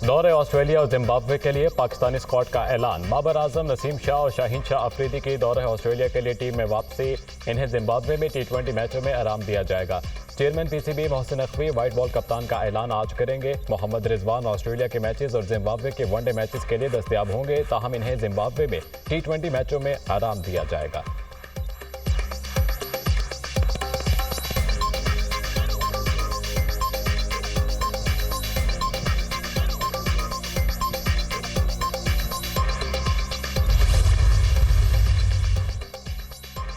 दौरे ऑस्ट्रेलिया और जिम्बाब्वे के लिए पाकिस्तानी स्क्वाड का ऐलान। बाबर आजम, नसीम शाह और शाहीन शाह अफरीदी की दौरे ऑस्ट्रेलिया के लिए टीम में वापसी। इन्हें जिम्बाब्वे में T20 मैचों में आराम दिया जाएगा। Chairman PCB Mohsin Naqvi white ball कप्तान का ऐलान आज करेंगे। मोहम्मद रिजवान ऑस्ट्रेलिया के मैचेस और जिम्बाब्वे के वनडे मैचेस के लिए दस्तयाब होंगे, ताहम इन्हें जिम्बाब्वे में T20 मैचों में आराम दिया जाएगा।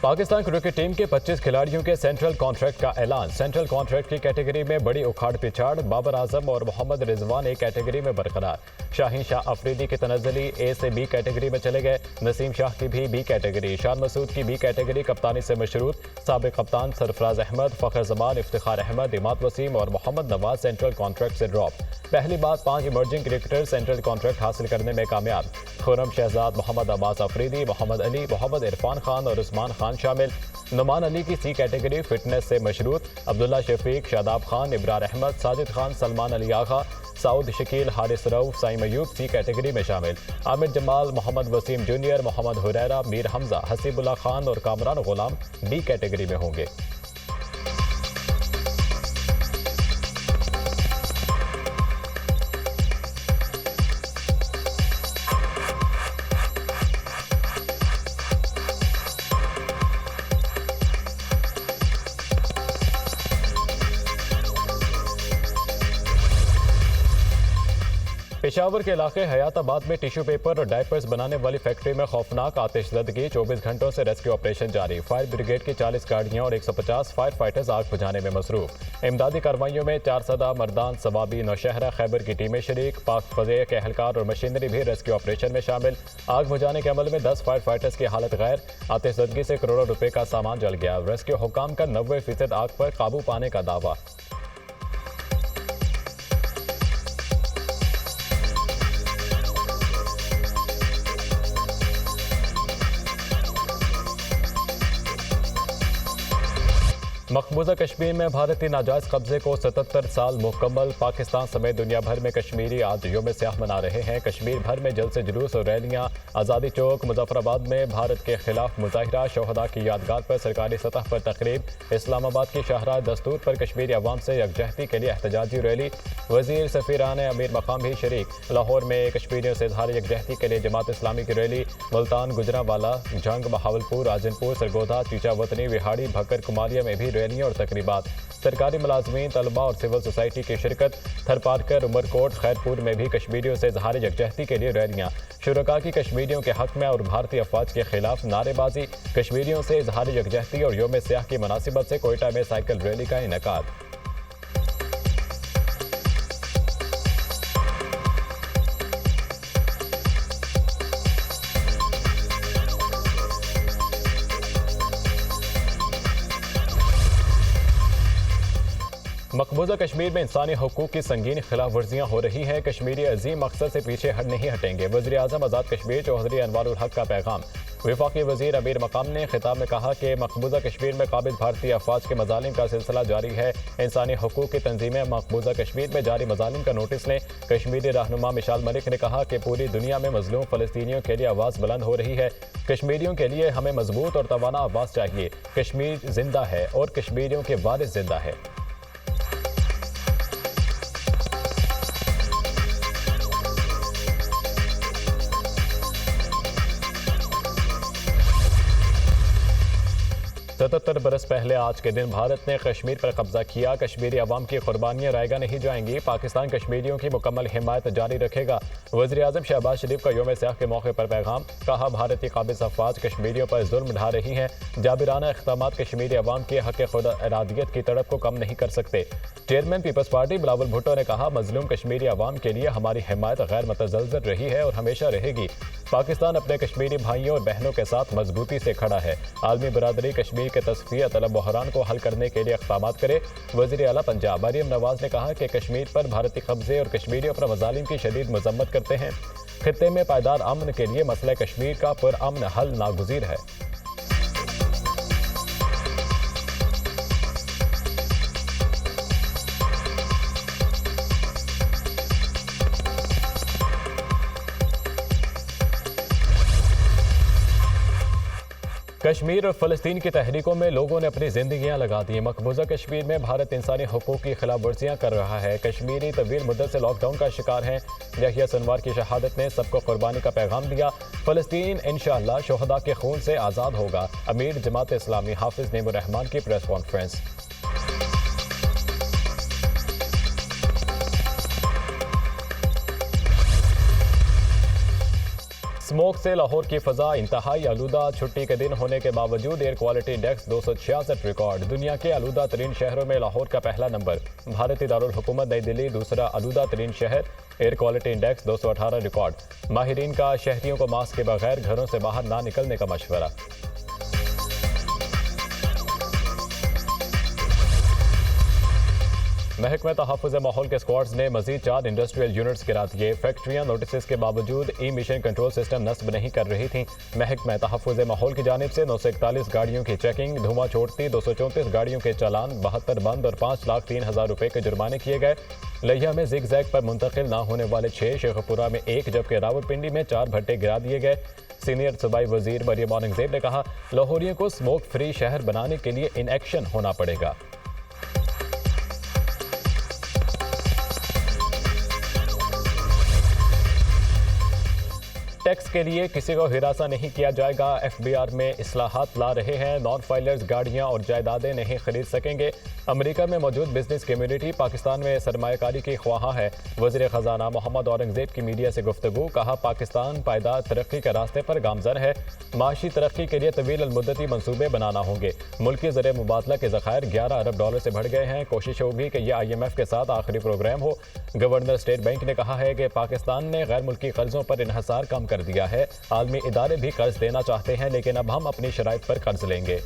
पाकिस्तान क्रिकेट टीम के 25 खिलाड़ियों के सेंट्रल कॉन्ट्रैक्ट का ऐलान। सेंट्रल कॉन्ट्रैक्ट की कैटेगरी में बड़ी उखाड़ पिछाड़। बाबर आजम और मोहम्मद रिजवान एक कैटेगरी में बरकरार। शाहीन शाह अफरीदी की तनज़्ज़ुली A से B कैटेगरी में चले गए। नसीम शाह की भी B कैटेगरी। शान मसूद की B कैटेगरी कप्तानी से मशरूत। साबिक कप्तान सरफराज अहमद, फ़खर जमान, इफ्तिखार अहमद, इमाद वसीम और मोहम्मद नवाज सेंट्रल कॉन्ट्रैक्ट से ड्रॉप। पहली बार 5 इमर्जिंग क्रिकेटर सेंट्रल कॉन्ट्रैक्ट हासिल करने में कामयाब। खुर्रम शहजाद, मोहम्मद अब्बास अफरीदी, मोहम्मद अली, मोहम्मद इरफान खान और उस्मान खान शामिल। नुमान अली की C कैटेगरी फिटनेस से मशरूत। अब्दुल्ला शफीक, शादाब खान, इब्रार अहमद, साजिद खान, सलमान अली आगा, साउद शकील, हारिस रऊफ, साइम अयूब C कैटेगरी में शामिल। आमिर जमाल, मोहम्मद वसीम जूनियर, मोहम्मद हुरैरा, मीर हमजा, हसीबुल्ला खान और कामरान गुलाम D कैटेगरी में होंगे। पेशावर के इलाके हयाताबाद में टिश्यू पेपर और डायपर्स बनाने वाली फैक्ट्री में खौफनाक आतिशज़दगी। 24 घंटों से रेस्क्यू ऑपरेशन जारी। फायर ब्रिगेड की 40 गाड़ियां और 150 फायर फाइटर्स आग बुझाने में मसरूफ। इमदादी कार्रवाइयों में 4 सदा, मर्दान, सवाबी, नौशहरा, खैबर की टीमें शरीक। पाक फज़े के एहलकार और मशीनरी भी रेस्क्यू ऑपरेशन में शामिल। आग बुझाने के अमल में 10 फायर फाइटर्स की हालत गैर। आतिशज़दगी से करोड़ों रुपए का सामान जल गया। रेस्क्यू हुक्काम का 90% आग पर काबू पाने का दावा। मकबूजा कश्मीर में भारतीय नाजायज कब्जे को 77 साल मुकम्मल। पाकिस्तान समेत दुनिया भर में कश्मीरी आज यौम सियाह मना रहे हैं। कश्मीर भर में जलसे, जुलूस और रैलियां। आज़ादी चौक, मुजफ्फराबाद में भारत के खिलाफ मुजाहिरा। शोहदा की यादगार पर सरकारी सतह पर तकरीब। इस्लामाबाद की शाहराह दस्तूर पर कश्मीरी अवाम से यकजहती के लिए एहतजाजी रैली। वज़ीर सफ़ीरान अमीर मकाम भी शरीक। लाहौर में कश्मीरियों से इजहार यकजहती के लिए जमात इस्लामी की रैली। मुल्तान, गुजरांवाला, जंग, बहावलपुर, राजनपुर, सरगोधा, चीचा वतनी, विहाड़ी, भक्कर, कुमालिया में भी रैलियां और तकरीबात। सरकारी मुलाजमीन, तलबा और सिविल सोसाइटी की शिरकत। थरपारकर, उमरकोट, खैरपुर में भी कश्मीरियों से इजहार यकजहती के लिए रैलियां। शुरका की कश्मीरियों के हक में और भारतीय अफवाज के खिलाफ नारेबाजी। कश्मीरियों से इजहार यकजहती और यौम सियाह की मुनासिबत से कोयटा में साइकिल रैली का इनेकाद। मकबूजा कश्मीर में इंसानी हकूक़ की संगीन खिलाफ वर्जियाँ हो रही हैं। कश्मीरी अजीम मकसद से पीछे नहीं हटेंगे। वज़ीर आज़म आज़ाद कश्मीर चौधरी अनवारुल हक का पैगाम। वफाकी वज़ीर अमीर मकाम ने खिताब में कहा कि मकबूजा कश्मीर में काबिज भारतीय अफवाज के मज़ालिम का सिलसिला जारी है। इंसानी हकूक़ की तंजीमें मकबूजा कश्मीर में जारी मज़ालिम का नोटिस लें। कश्मीरी रहनुमा मिशाल मलिक ने कहा कि पूरी दुनिया में मज़लूम फ़लस्तीनियों के लिए आवाज़ बुलंद हो रही है। कश्मीरियों के लिए हमें मजबूत और तवाना आवाज़ चाहिए। कश्मीर जिंदा है और कश्मीरियों के वारिस जिंदा है। सतहत्तर बरस पहले आज के दिन भारत ने कश्मीर पर कब्जा किया। कश्मीरी अवाम की कुर्बानियां रायगा नहीं जाएंगी। पाकिस्तान कश्मीरियों की मुकम्मल हिमायत जारी रखेगा। वज़ीर आज़म शहबाज शरीफ का यौम सियाह के मौके पर पैगाम। कहा, भारतीय काबिज अफवाज कश्मीरियों पर जुल्म ढा रही हैं। जाबिराना इक़दामात कश्मीरी अवाम के हक़ खुद इरादियत की तड़प को कम नहीं कर सकते। चेयरमैन पीपल्स पार्टी बिलावल भुट्टो ने कहा, मजलूम कश्मीरी अवाम के लिए हमारी हिमायत गैर मुतज़लज़ल रही है और हमेशा रहेगी। पाकिस्तान अपने कश्मीरी भाइयों और बहनों के साथ मजबूती से खड़ा है। आलमी बरादरी कश्मीर के तस्फिया तलब बहरान को हल करने के लिए इक़दाम करे। वज़ीर आला पंजाब मरियम नवाज ने कहा कि कश्मीर पर भारतीय कब्जे और कश्मीरियों पर मज़ालिम की शदीद मज़म्मत करते हैं। खित्ते में पायदार अमन के लिए मसला कश्मीर का पुरअमन हल नागुज़ीर है। کشمیر اور فلسطین کی تحریکوں میں لوگوں نے اپنی زندگیاں لگا دی. مقبوضہ کشمیر میں بھارت انسانی حقوق کی خلاف ورزیاں کر رہا ہے. کشمیری طویل مدت سے لاک ڈاؤن کا شکار ہیں. یحییٰ سنوار کی شہادت نے سب کو قربانی کا پیغام دیا. فلسطین انشاءاللہ شہداء کے خون سے آزاد ہوگا. امیر جماعت اسلامی حافظ نعیم الرحمان کی پریس کانفرنس. اسموک سے لاہور کی فضا انتہائی آلودہ. چھٹی کے دن ہونے کے باوجود ایئر کوالٹی انڈیکس 266 ریکارڈ. دنیا کے آلودہ ترین شہروں میں لاہور کا پہلا نمبر. بھارتی دارالحکومت نئی دلی دوسرا آلودہ ترین شہر. Air quality index 218 record. ماہرین کا شہریوں کو ماسک کے بغیر گھروں سے باہر نہ نکلنے کا مشورہ. محکمہ تحفظ ماحول کے اسکواڈز نے مزید 4 انڈسٹریل یونٹس گرا دیے. فیکٹریاں نوٹسز کے باوجود ای مشن کنٹرول سسٹم نصب نہیں کر رہی تھیں. محکمہ تحفظ ماحول کی جانب سے 941 گاڑیوں کی چیکنگ. دھواں چھوڑتی 234 گاڑیوں کے چالان. 72 بند اور 5,03,000 روپے کے جرمانے کیے گئے. لہیہ میں زگ زیگ پر منتقل نہ ہونے والے 6, شیخوپورہ میں 1 جبکہ راولپنڈی میں 4 بھٹے گرا دیے گئے. سینئر صوبائی وزیر مریم اورنگزیب نے کہا لاہوریوں کو اسموک فری شہر بنانے کے لیے ان ایکشن ہونا پڑے گا. ٹیکس کے لیے کسی کو ہراساں نہیں کیا جائے گا. ایف بی آر میں اصلاحات لا رہے ہیں. نان فائلرز گاڑیاں اور جائیدادیں نہیں خرید سکیں گے. امریکہ میں موجود بزنس کمیونٹی پاکستان میں سرمایہ کاری کی خواہاں ہے. وزیر خزانہ محمد اورنگزیب کی میڈیا سے گفتگو. کہا پاکستان پائیدار ترقی کے راستے پر گامزن ہے. معاشی ترقی کے لیے طویل المدتی منصوبے بنانا ہوں گے. ملکی زر مبادلہ کے ذخائر 11 ارب ڈالر سے بڑھ گئے ہیں. کوشش ہوگی کہ یہ IMF کے ساتھ آخری پروگرام ہو. گورنر اسٹیٹ بینک نے کہا ہے کہ پاکستان نے غیر ملکی قرضوں پر انحصار کم کر دیا ہے. عالمی ادارے بھی قرض دینا چاہتے ہیں لیکن اب ہم اپنی شرائط پر قرض لیں گے.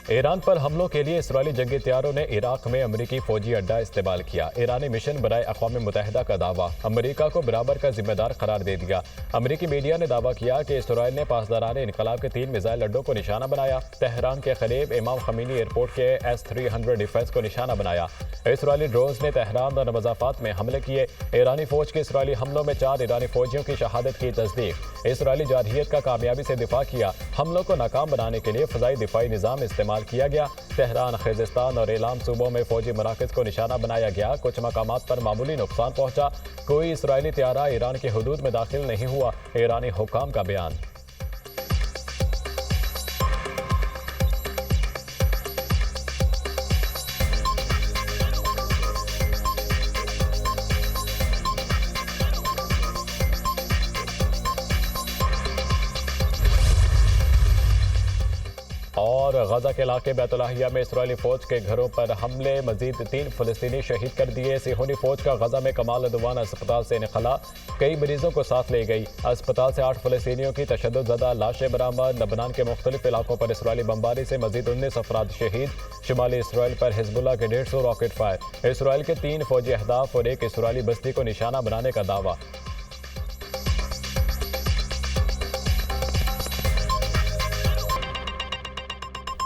ایران پر حملوں کے لیے اسرائیلی جنگی طیاروں نے عراق میں امریکی فوجی اڈہ استعمال کیا. ایرانی مشن برائے اقوام متحدہ کا دعویٰ. امریکہ کو برابر کا ذمہ دار قرار دے دیا. امریکی میڈیا نے دعویٰ کیا کہ اسرائیل نے پاسداران انقلاب کے 3 میزائل اڈوں کو نشانہ بنایا. تہران کے قریب امام خمینی ایئرپورٹ کے S-300 ڈیفنس کو نشانہ بنایا. اسرائیلی ڈرونز نے تہران اور مضافات میں حملے کیے. ایرانی فوج کے اسرائیلی حملوں میں 4 ایرانی فوجیوں کی شہادت کی تصدیق. اسرائیلی جارحیت کا کامیابی سے دفاع کیا. حملوں کو ناکام بنانے کے لیے فضائی دفاعی نظام استعمال کیا گیا. تہران، خیزستان اور ایلام صوبوں میں فوجی مراکز کو نشانہ بنایا گیا. کچھ مقامات پر معمولی نقصان پہنچا. کوئی اسرائیلی طیارہ ایران کی حدود میں داخل نہیں ہوا. ایرانی حکام کا بیان. اور غزہ کے علاقے بیت لاہیہ میں اسرائیلی فوج کے گھروں پر حملے. مزید 3 فلسطینی شہید کر دیے. صہیونی فوج کا غزہ میں کمال عدوان اسپتال سے انخلا. کئی مریضوں کو ساتھ لے گئی. اسپتال سے 8 فلسطینیوں کی تشدد زدہ لاشیں برآمد. لبنان کے مختلف علاقوں پر اسرائیلی بمباری سے مزید 19 افراد شہید. شمالی اسرائیل پر حزب اللہ کے 150 راکٹ فائر. اسرائیل کے 3 فوجی اہداف اور 1 اسرائیلی بستی کو نشانہ بنانے کا دعویٰ.